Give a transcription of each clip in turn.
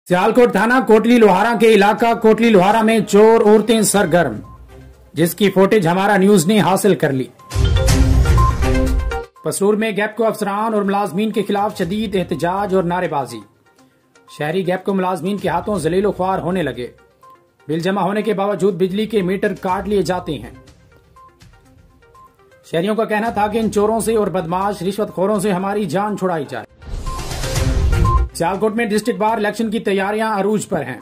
सियालकोट थाना कोटली लोहारा के इलाका कोटली लोहारा में चोर औरतें सरगर्म, जिसकी फुटेज हमारा न्यूज ने हासिल कर ली। पसरूर में गैपको अफसरान और मुलाजमीन के खिलाफ शदीद एहतजाज और नारेबाजी। शहरी गैपको मुलाजमीन के हाथों जलीलो ख्वार होने लगे। बिल जमा होने के बावजूद बिजली के मीटर काट लिए जाते हैं। शहरियों का कहना था कि इन चोरों से और बदमाश रिश्वतखोरों से हमारी जान छुड़ाई जाए। सियालकोट में डिस्ट्रिक्ट बार इलेक्शन की तैयारियां अरूज पर हैं।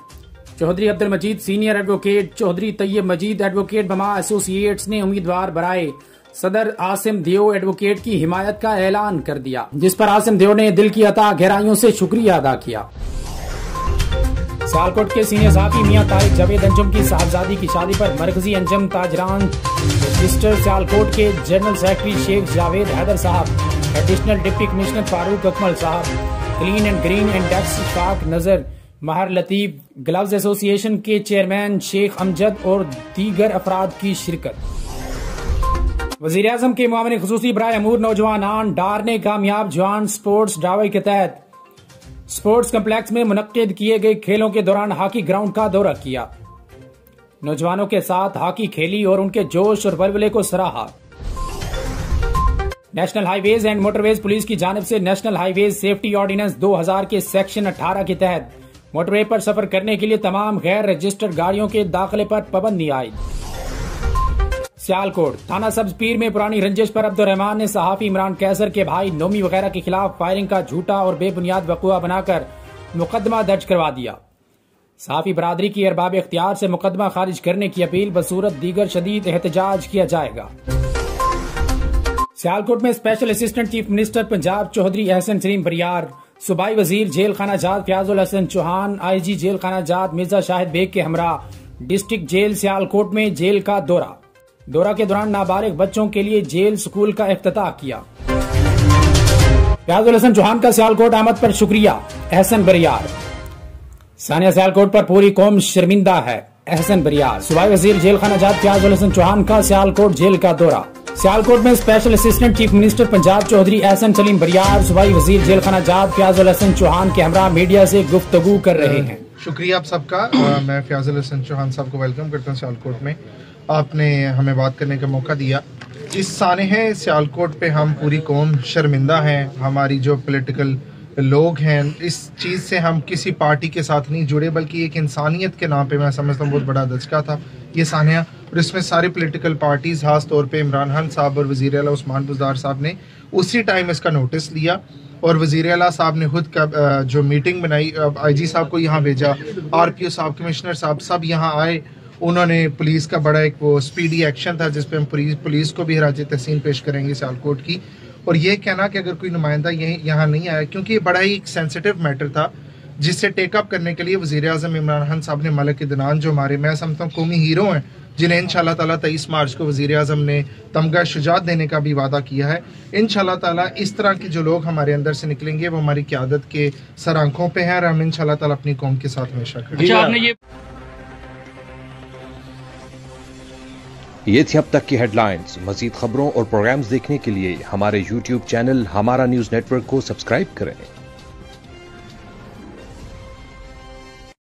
चौधरी अब्दुल मजीद सीनियर एडवोकेट, चौधरी तैयब मजीद एडवोकेट बमा एसोसिएट्स ने उम्मीदवार बराए सदर आसिम देओ एडवोकेट की हिमायत का ऐलान कर दिया, जिस पर आसिम देओ ने दिल की अता गहराइयों से शुक्रिया अदा किया। सियालकोट के सीनियर सहाफी मियां तारिक जावेद अंजुम की साहबजादी की शादी पर मरकजी अंजुम ताजरान रजिस्टर सियालकोट के जनरल सेक्रेटरी शेख जावेद हैदर साहब, additional deputy commissioner Farooq Akmal साहब, क्लीन एंड ग्रीन इंडेक्स शाक नजर, महर लतीफ, ग्लव्स एसोसिएशन के चेयरमैन शेख अमजद और दीगर अफराद की शिरकत। वजीर आजम के मुआविन खुसूसी बराए अमूर नौजवान डार ने कामयाब जवान स्पोर्ट्स ड्राइव के तहत स्पोर्ट्स कम्प्लेक्स में मुनक्किद किए गए खेलों के दौरान हॉकी ग्राउंड का दौरा किया। नौजवानों के साथ हॉकी खेली और उनके जोश और बलबले को सराहा। National highways and motorways police की जानिब से नेशनल हाईवेज सेफ्टी ऑर्डिनेंस 2000 के सेक्शन 18 के तहत मोटरवे पर सफर करने के लिए तमाम गैर रजिस्टर्ड गाड़ियों के दाखिले पर पाबंदी आयद। सियालकोट थाना सब्ज पीर में पुरानी रंजिश पर अब्दुर्रहमान ने सहाफी इमरान कैसर के भाई नोमी वगैरह के खिलाफ फायरिंग का झूठा और बेबुनियाद वक़ुआ बनाकर मुकदमा दर्ज करवा दिया। सहाफी बरादरी की अरबाब इख्तियार से मुकदमा खारिज करने की अपील बसूरत दीगर शदीद एहतजाज किया जाएगा। सियालकोट में special assistant chief minister Punjab Chaudhry Ehsan Saleem Bariyar, सूबाई वजीर जेल खाना जात फयाजुल हसन चौहान, IG जेल खाना जात मिर्जा शाहिद बेग के हमरा डिस्ट्रिक्ट जेल सियालकोट में जेल का दौरा के दौरान नाबालिग बच्चों के लिए जेल स्कूल का इफ्तिताह किया। फयाजुल हसन चौहान का सियालकोट आमद पर शुक्रिया एहसन बरियार। सानिया सियालकोट पर पूरी कौम शर्मिंदा है एहसन बरियार। सूबाई वजीर जेल खाना जात फयाजुल हसन चौहान का सियालकोट जेल का दौरा। सियालकोट में special assistant chief minister Punjab Chaudhry Ehsan Saleem Bariyar सूबाई वजीर जेल खाना जात फयाजुल हसन चौहान के हमरा मीडिया से गुफ्तगू कर रहे हैं। शुक्रिया आप सबका। मैं फयाजुल हसन चौहान साहब को वेलकम करता हूँ सियालकोट में। आपने हमें बात करने का मौका दिया। इस सानहे सियालकोट पे हम पूरी कौम शर्मिंदा हैं। हमारी जो पॉलिटिकल लोग हैं, इस चीज़ से हम किसी पार्टी के साथ नहीं जुड़े, बल्कि एक इंसानियत के नाम पे मैं समझता हूँ बहुत बड़ा दचका था ये सानिया। और इसमें सारी पॉलिटिकल पार्टीज़, खास तौर पे इमरान खान साहब और वज़ीर आला उस्मान बुज़दार साहब ने उसी टाइम इसका नोटिस लिया और वज़ीर आला साहब ने खुद का जो मीटिंग बनाई, IG साहब को यहाँ भेजा, RPO साहब, कमिश्नर साहब सब यहाँ आए। उन्होंने पुलिस का बड़ा एक वो स्पीडी एक्शन था जिस पे हम पुलिस को भी हराजे तहसीन पेश करेंगे सियालकोट की। और ये कहना कि अगर कोई नुमाइंदा यहाँ नहीं आया, क्योंकि ये बड़ा ही एक सेंसिटिव मैटर था जिससे टेकअप करने के लिए वज़ीर आज़म इमरान खान साहब ने मलिक इदनान जो हमारे मैं समझता हूँ कौमी हीरो हैं, जिन्हें इंशाल्लाह ताला 23 मार्च को वज़ीर आज़म ने तमगा शुजात देने का भी वादा किया है। इंशाल्लाह ताला इस तरह के जो लोग हमारे अंदर से निकलेंगे वो हमारी क़यादत के सर आंखों पे हैं और हम इंशाल्लाह ताला अपनी कौम के साथ हमेशा खड़े। ये थी अब तक की हेडलाइंस। मज़ीद खबरों और प्रोग्राम्स देखने के लिए हमारे YouTube चैनल हमारा न्यूज़ नेटवर्क को सब्सक्राइब करें।